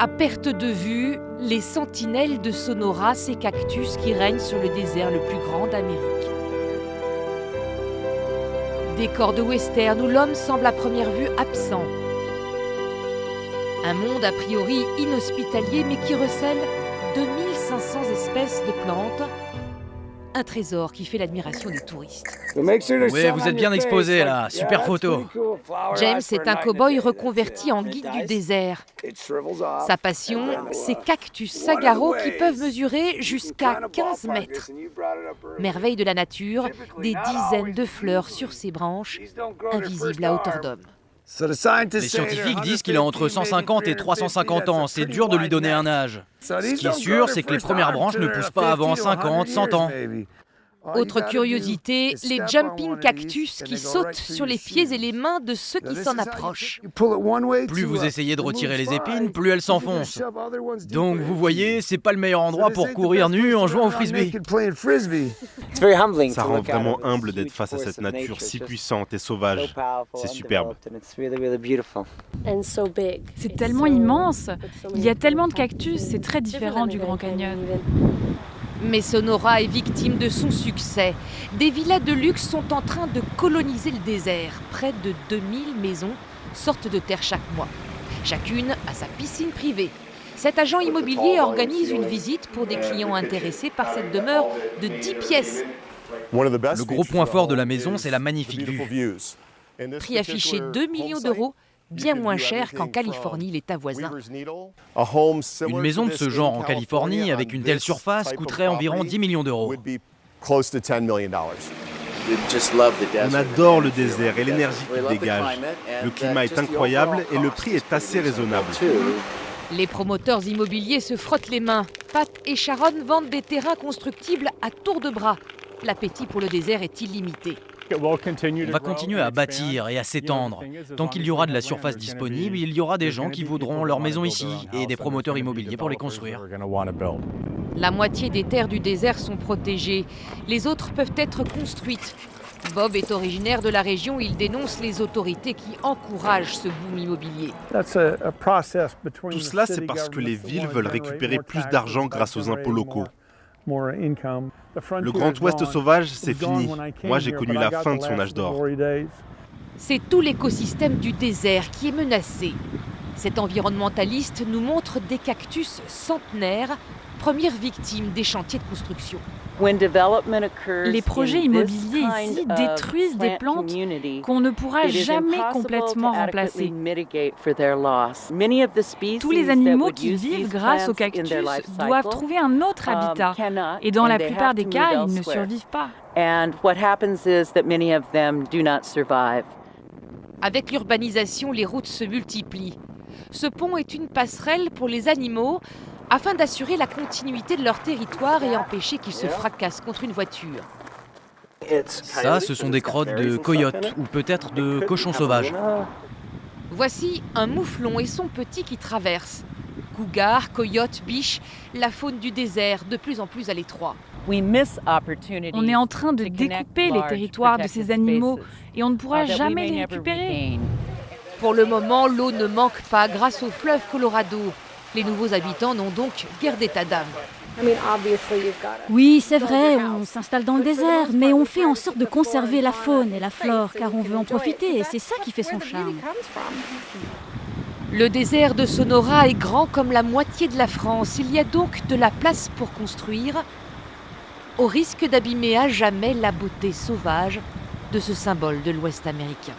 À perte de vue, les sentinelles de Sonora, ces cactus qui règnent sur le désert le plus grand d'Amérique. Décor de western où l'homme semble à première vue absent. Un monde a priori inhospitalier mais qui recèle 2500 espèces de plantes. Un trésor qui fait l'admiration des touristes. Oui, vous êtes bien exposé là, super photo. James est un cow-boy reconverti en guide du désert. Sa passion, ces cactus sagaro qui peuvent mesurer jusqu'à 15 mètres. Merveille de la nature, des dizaines de fleurs sur ses branches, invisibles à hauteur d'homme. Les scientifiques disent qu'il a entre 150 et 350 ans, c'est dur de lui donner un âge. Ce qui est sûr, c'est que les premières branches ne poussent pas avant 50, 100 ans. Autre curiosité, les jumping cactus qui sautent sur les pieds et les mains de ceux qui s'en approchent. Plus vous essayez de retirer les épines, plus elles s'enfoncent. Donc vous voyez, c'est pas le meilleur endroit pour courir nu en jouant au frisbee. Ça rend vraiment humble d'être face à cette nature si puissante et sauvage. C'est superbe. C'est tellement immense. Il y a tellement de cactus, c'est très différent du Grand Canyon. Mais Sonora est victime de son succès. Des villas de luxe sont en train de coloniser le désert. Près de 2000 maisons sortent de terre chaque mois. Chacune a sa piscine privée. Cet agent immobilier organise une visite pour des clients intéressés par cette demeure de 10 pièces. Le gros point fort de la maison, c'est la magnifique vue. Prix affiché 2 millions d'euros, bien moins cher qu'en Californie, l'État voisin. Une maison de ce genre en Californie, avec une telle surface, coûterait environ 10 millions d'euros. On adore le désert et l'énergie qu'il dégage. Le climat est incroyable et le prix est assez raisonnable. Les promoteurs immobiliers se frottent les mains. Pat et Sharon vendent des terrains constructibles à tour de bras. L'appétit pour le désert est illimité. On va continuer à bâtir et à s'étendre. Tant qu'il y aura de la surface disponible, il y aura des gens qui voudront leur maison ici et des promoteurs immobiliers pour les construire. La moitié des terres du désert sont protégées. Les autres peuvent être construites. Bob est originaire de la région. Il dénonce les autorités qui encouragent ce boom immobilier. Tout cela, c'est parce que les villes veulent récupérer plus d'argent grâce aux impôts locaux. Le Grand Ouest sauvage, c'est fini. Moi, j'ai connu la fin de son âge d'or. C'est tout l'écosystème du désert qui est menacé. Cet environnementaliste nous montre des cactus centenaires, premières victimes des chantiers de construction. Les projets immobiliers ici détruisent des plantes qu'on ne pourra jamais complètement remplacer. Tous les animaux qui vivent grâce aux cactus doivent trouver un autre habitat. Et dans la plupart des cas, ils ne survivent pas. Avec l'urbanisation, les routes se multiplient. Ce pont est une passerelle pour les animaux afin d'assurer la continuité de leur territoire et empêcher qu'ils se fracassent contre une voiture. Ça, ce sont des crottes de coyotes ou peut-être de cochons sauvages. Voici un mouflon et son petit qui traversent. Cougars, coyotes, biches, la faune du désert, de plus en plus à l'étroit. On est en train de découper les territoires de ces animaux et on ne pourra jamais les récupérer. Pour le moment, l'eau ne manque pas grâce au fleuve Colorado. Les nouveaux habitants n'ont donc guère d'état d'âme. Oui, c'est vrai, on s'installe dans le désert, mais on fait en sorte de conserver la faune et la flore, car on veut en profiter, et c'est ça qui fait son charme. Le désert de Sonora est grand comme la moitié de la France. Il y a donc de la place pour construire, au risque d'abîmer à jamais la beauté sauvage de ce symbole de l'Ouest américain.